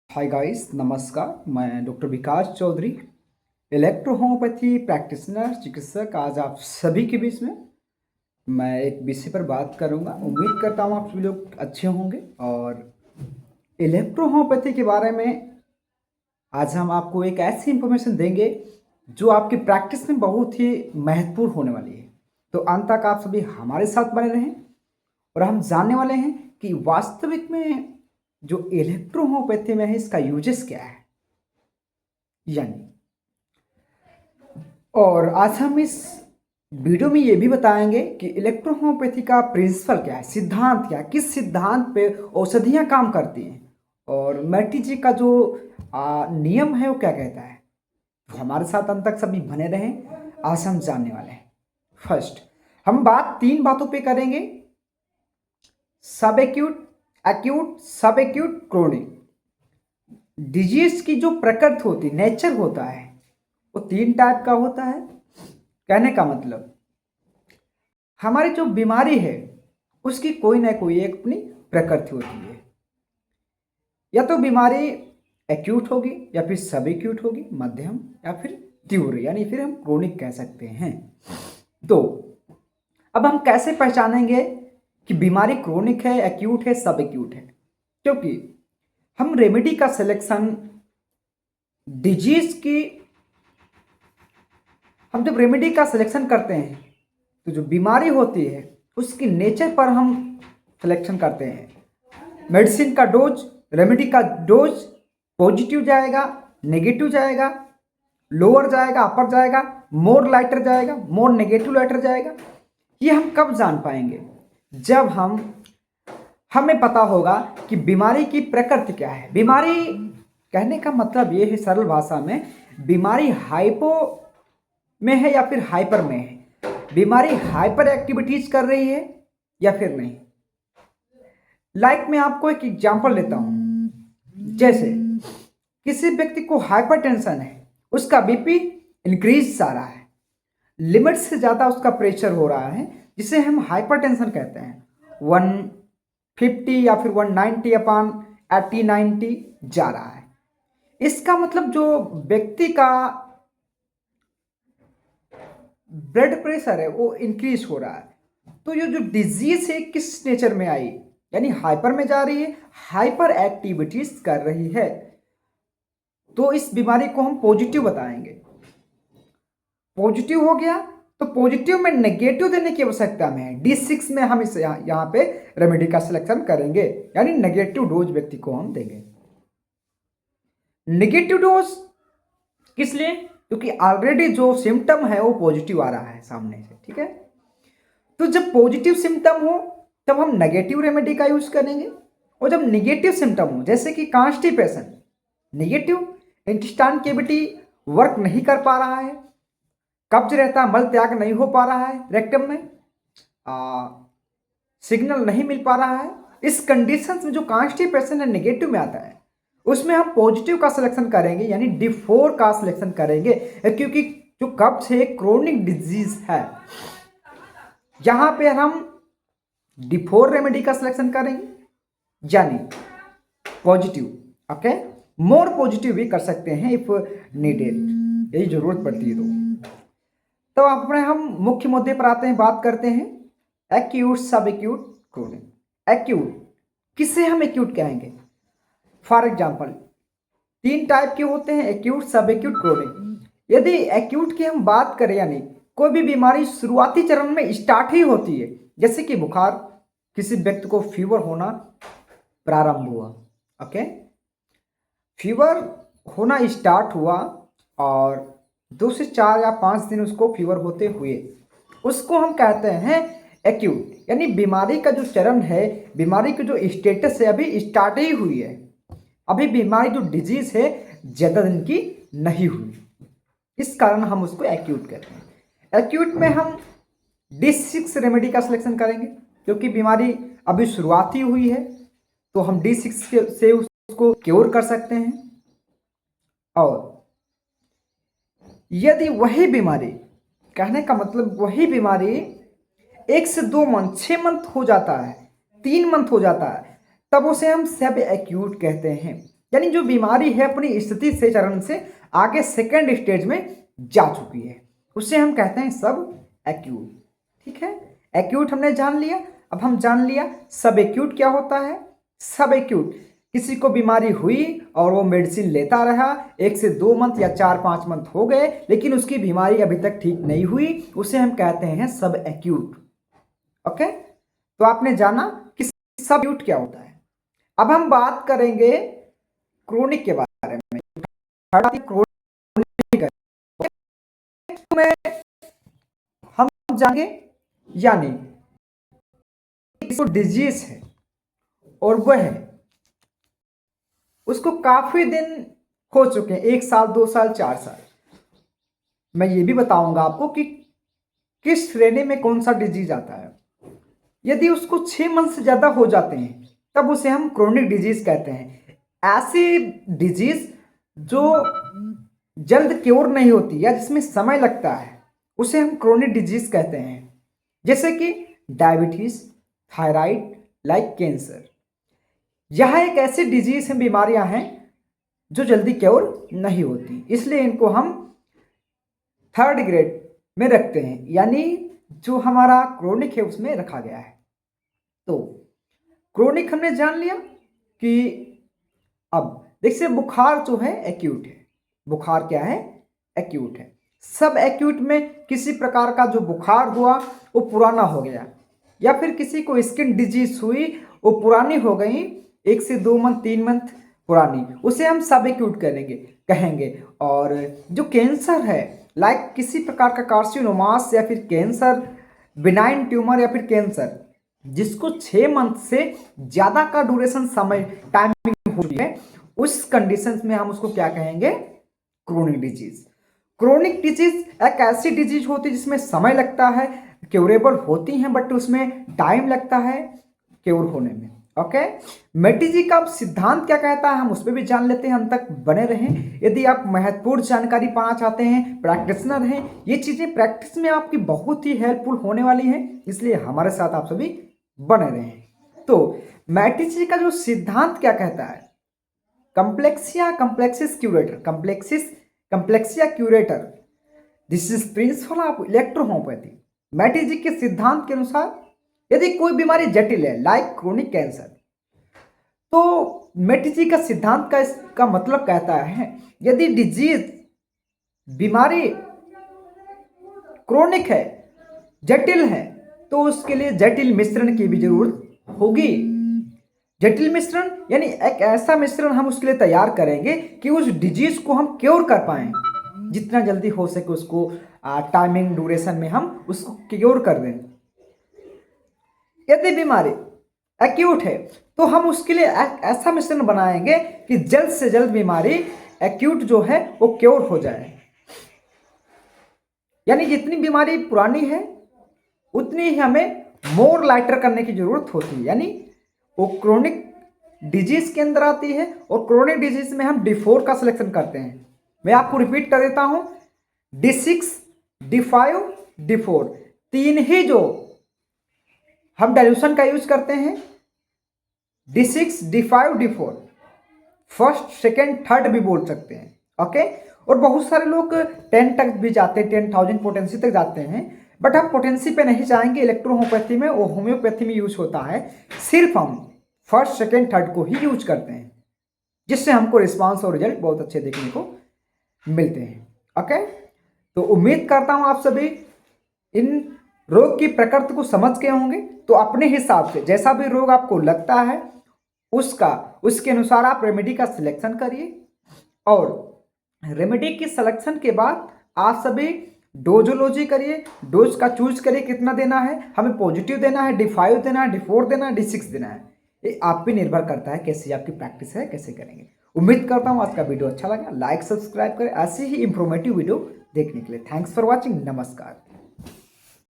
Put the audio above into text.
Hi guys, नमस्कार। मैं doctor विकास Chaudhary, electro homeopathy practitioner, चिकित्सक। आज आप सभी के बीच में मैं एक विषय पर बात करूंगा। उम्मीद करता हूं आप सभी लोग अच्छे होंगे। और इलेक्ट्रो होम्योपैथी के बारे में आज हम आपको एक ऐसी इंफॉर्मेशन देंगे जो आपकी प्रैक्टिस में बहुत ही महत्वपूर्ण होने वाली है। तो अंत तक आप सभी हमारे साथ बने रहें और हम जानने वाले हैं कि वास्तविक में जो इलेक्ट्रो होम्योपैथी में है इसका यूजेस क्या है, यानी। और आज हम इस वीडियो में ये भी बताएंगे कि इलेक्ट्रो होम्योपैथी का प्रिंसिपल क्या है, सिद्धांत क्या है, किस सिद्धांत पे औषधियाँ काम करती हैं, और मैटी जी का जो नियम है वो क्या कहता है। तो हमारे साथ अंत तक सभी बने रहें। आज हम जानने वाले हैं। फर्स्ट, हम बात तीन बातों पे करेंगे: सब एक्यूट, एक्यूट, सब एक्यूट, क्रोनिक। डिजीज की जो प्रकृति होती, नेचर होता है, वो तीन टाइप का होता है। कहने का मतलब, हमारी जो बीमारी है उसकी कोई ना कोई एक अपनी प्रकृति होती है। या तो बीमारी एक्यूट होगी, या फिर सब एक्यूट होगी, मध्यम, या फिर तीव्र, यानी फिर हम क्रोनिक कह सकते हैं। तो अब हम कैसे पहचानेंगे कि बीमारी क्रोनिक है, एक्यूट है, सब एक्यूट है? क्योंकि हम रेमेडी का सिलेक्शन डिजीज की, हम जब रेमेडी का सिलेक्शन करते हैं तो जो बीमारी होती है उसकी नेचर पर हम सिलेक्शन करते हैं। मेडिसिन का डोज, रेमेडी का डोज पॉजिटिव जाएगा, नेगेटिव जाएगा, लोअर जाएगा, अपर जाएगा, मोर लाइटर जाएगा, मोर नेगेटिव लाइटर जाएगा। ये हम कब जान पाएंगे? जब हमें पता होगा कि बीमारी की प्रकृति क्या है। बीमारी, कहने का मतलब ये है सरल भाषा में, बीमारी हाइपो में है या फिर हाइपर में है। बीमारी हाइपर एक्टिविटीज कर रही है या फिर नहीं। मैं आपको एक एग्जांपल लेता हूं। जैसे किसी व्यक्ति को हाइपर टेंशन है, उसका बीपी इंक्रीज आ रहा है, लिमिट से ज्यादा उसका प्रेशर हो रहा है, जिसे हम हाइपर टेंशन कहते हैं। 150 या फिर 190 अपान 80-90 जा रहा है। इसका मतलब जो व्यक्ति का ब्लड प्रेशर है वो इंक्रीज हो रहा है। तो ये जो डिजीज है किस नेचर में आई, यानी हाइपर में जा रही है, हाइपर एक्टिविटीज कर रही है। तो इस बीमारी को हम पॉजिटिव बताएंगे। पॉजिटिव हो गया तो पॉजिटिव में नेगेटिव देने की आवश्यकता में है। D6 में हम इस यहाँ पे रेमेडी का सिलेक्शन करेंगे, यानी नेगेटिव डोज व्यक्ति को हम देंगे। नेगेटिव डोज किस लिए? क्योंकि ऑलरेडी जो सिम्टम है वो पॉजिटिव आ रहा है सामने से, ठीक है। तो जब पॉजिटिव सिम्टम हो तब हम नेगेटिव रेमेडी का यूज करेंगे, और जब नेगेटिव सिम्टम हो, जैसे कि constipation, negative, intestine cavity work नहीं कर पा रहा है, कब्ज रहता है, मल त्याग नहीं हो पा रहा है, रेक्टम में सिग्नल नहीं मिल पा रहा है, इस कंडीशन में जो कॉन्स्टिपेशन है नेगेटिव में आता है, उसमें हम पॉजिटिव का सिलेक्शन करेंगे, यानी D4 का सिलेक्शन करेंगे। क्योंकि जो कब्ज है क्रोनिक डिजीज है, यहां पे हम D4 रेमेडी का सिलेक्शन करेंगे, यानी पॉजिटिव। ओके, मोर पॉजिटिव भी कर सकते हैं इफ नीडेड, यही जरूरत पड़ती है। तो अपने हम मुख्य मुद्दे पर आते हैं, बात करते हैं एक्यूट, सब एक्यूट, क्रोनिक। एक्यूट किसे हम एक्यूट कहेंगे? फॉर एग्जाम्पल, तीन टाइप के होते हैं, एक्यूट, सब एक्यूट, क्रोनिक। यदि एक्यूट की हम बात करें, यानी कोई भी बीमारी शुरुआती चरण में स्टार्ट ही होती है, जैसे कि बुखार, किसी व्यक्ति को फीवर होना प्रारंभ हुआ, ओके, फीवर होना स्टार्ट हुआ और 2 से 4 या 5 दिन उसको फीवर होते हुए, उसको हम कहते हैं एक्यूट। यानी बीमारी का जो चरण है, बीमारी की जो स्टेटस है, अभी स्टार्ट ही हुई है, अभी बीमारी जो डिजीज है ज्यादा दिन की नहीं हुई, इस कारण हम उसको एक्यूट कहते हैं। एक्यूट में हम D6 रेमेडी का सिलेक्शन करेंगे, क्योंकि बीमारी अभी शुरुआती हुई है, तो हम D6 से उसको क्योर कर सकते हैं। और यदि वही बीमारी, कहने का मतलब वही बीमारी 1 से 2 मंथ, 6 मंथ हो जाता है, 3 मंथ हो जाता है, तब उसे हम सब एक्यूट कहते हैं। यानी जो बीमारी है अपनी स्थिति से चरण से आगे सेकेंड स्टेज में जा चुकी है, उसे हम कहते हैं सब एक्यूट। ठीक है, एक्यूट हमने जान लिया। अब हम जान लिया सब एक्यूट क्या होता है। सब एक्यूट किसी को बीमारी हुई और वो मेडिसिन लेता रहा, 1 से 2 मंथ या 4-5 मंथ हो गए लेकिन उसकी बीमारी अभी तक ठीक नहीं हुई, उसे हम कहते हैं सब एक्यूट। ओके, तो आपने जाना कि सब एक्यूट क्या होता है। अब हम बात करेंगे क्रोनिक के बारे में। क्रोनिक में हम जानेंगे यानी डिजीज है और वह है उसको काफी दिन हो चुके हैं, 1 साल 2 साल 4 साल। मैं ये भी बताऊंगा आपको कि किस श्रेणी में कौन सा डिजीज आता है। यदि उसको 6 मंथ से ज्यादा हो जाते हैं तब उसे हम क्रोनिक डिजीज कहते हैं। ऐसी डिजीज जो जल्द क्योर नहीं होती या जिसमें समय लगता है उसे हम क्रोनिक डिजीज कहते हैं, जैसे कि डायबिटीज, थायराइड, लाइक कैंसर। यह एक ऐसी डिजीज है, बीमारियां हैं जो जल्दी क्योर नहीं होती, इसलिए इनको हम 3rd ग्रेड में रखते हैं, यानी जो हमारा क्रोनिक है उसमें रखा गया है। तो क्रोनिक हमने जान लिया कि अब देखिए बुखार जो है एक्यूट है। बुखार क्या है? एक्यूट है। सब एक्यूट में किसी प्रकार का जो बुखार हुआ वो पुराना हो गया, या फिर किसी को स्किन डिजीज हुई वो पुरानी हो गई, 1 से 2 मंथ 3 मंथ पुरानी, उसे हम सब एक्यूट कहेंगे। और जो कैंसर है, लाइक किसी प्रकार का कार्सिनोमास या फिर कैंसर, बिनाइन ट्यूमर या फिर कैंसर जिसको 6 मंथ से ज्यादा का ड्यूरेशन समय टाइमिंग हो है, उस कंडीशन में हम उसको क्या कहेंगे? Chronic disease. क्रोनिक डिजीज एक ऐसी डिजीज होती है जिसमें समय लगता है, क्योरेबल होती हैं बट उसमें टाइम लगता है क्योर होने में। ओके, मेटिजी का सिद्धांत क्या कहता है हम उस पर भी जान लेते हैं, हम तक बने रहें। यदि आप महत्वपूर्ण जानकारी पाना चाहते हैं, प्रैक्टिशनर हैं, ये चीजें प्रैक्टिस में आपकी बहुत ही हेल्पफुल होने वाली हैं, इसलिए हमारे साथ आप सभी बने रहें। तो मेटिजी का जो सिद्धांत क्या कहता है? कंप्लेक्सिया कंप्लेक्सिस क्यूरेटर, कंप्लेक्सिया क्यूरेटर, this is principle of electrohomeopathy. Mattei के सिद्धांत के अनुसार यदि कोई बीमारी जटिल है, लाइक क्रोनिक कैंसर, तो मेटिजी का सिद्धांत का इसका मतलब कहता है यदि डिजीज बीमारी क्रोनिक है, जटिल है, तो उसके लिए जटिल मिश्रण की भी जरूरत होगी। जटिल मिश्रण यानी एक ऐसा मिश्रण हम उसके लिए तैयार करेंगे कि उस डिजीज को हम क्योर कर पाए, जितना जल्दी हो सके उसको टाइमिंग ड्यूरेशन में हम उसको क्योर कर दें। यदि बीमारी एक्यूट है तो हम उसके लिए एक ऐसा मिश्रण बनाएंगे कि जल्द से जल्द बीमारी एक्यूट जो है वो क्योर हो जाए। यानी जितनी बीमारी पुरानी है उतनी ही हमें मोर लाइटर करने की जरूरत होती है, यानी वो क्रोनिक डिजीज के अंदर आती है। और क्रोनिक डिजीज में हम D4 का सिलेक्शन करते हैं। मैं आपको रिपीट कर देता हूं, D6, D5, D4 तीन ही जो हम डाइल्यूशन का यूज करते हैं, D6, D5, D4, first second third भी बोल सकते हैं। ओके, और बहुत सारे लोग 10 तक भी जाते हैं, 10,000 पोटेंसी तक जाते हैं, बट हम पोटेंसी पे नहीं जाएंगे। इलेक्ट्रोहोम्योपैथी में वो होम्योपैथी में यूज होता है, सिर्फ हम फर्स्ट सेकेंड थर्ड को ही यूज करते हैं, जिससे हमको रिस्पांस और रिजल्ट बहुत अच्छे देखने को मिलते हैं। ओके, तो उम्मीद करता हूं आप सभी इन रोग की प्रकृति को समझ गए होंगे। तो अपने हिसाब से जैसा भी रोग आपको लगता है उसके अनुसार आप रेमेडी का सिलेक्शन करिए, और रेमेडी की सिलेक्शन के बाद आप सभी डोजोलॉजी करिए, डोज का चूज करिए कितना देना है, हमें पॉजिटिव देना है, D5 देना है, D4 देना है, D6 देना है, ये आप पे निर्भर करता है कैसी आपकी प्रैक्टिस है, कैसे करेंगे। उम्मीद करता हूँ आज का वीडियो अच्छा लगा, लाइक सब्सक्राइब करें ऐसे ही इंफॉर्मेटिव वीडियो देखने के लिए। थैंक्स फॉर वॉचिंग, नमस्कार।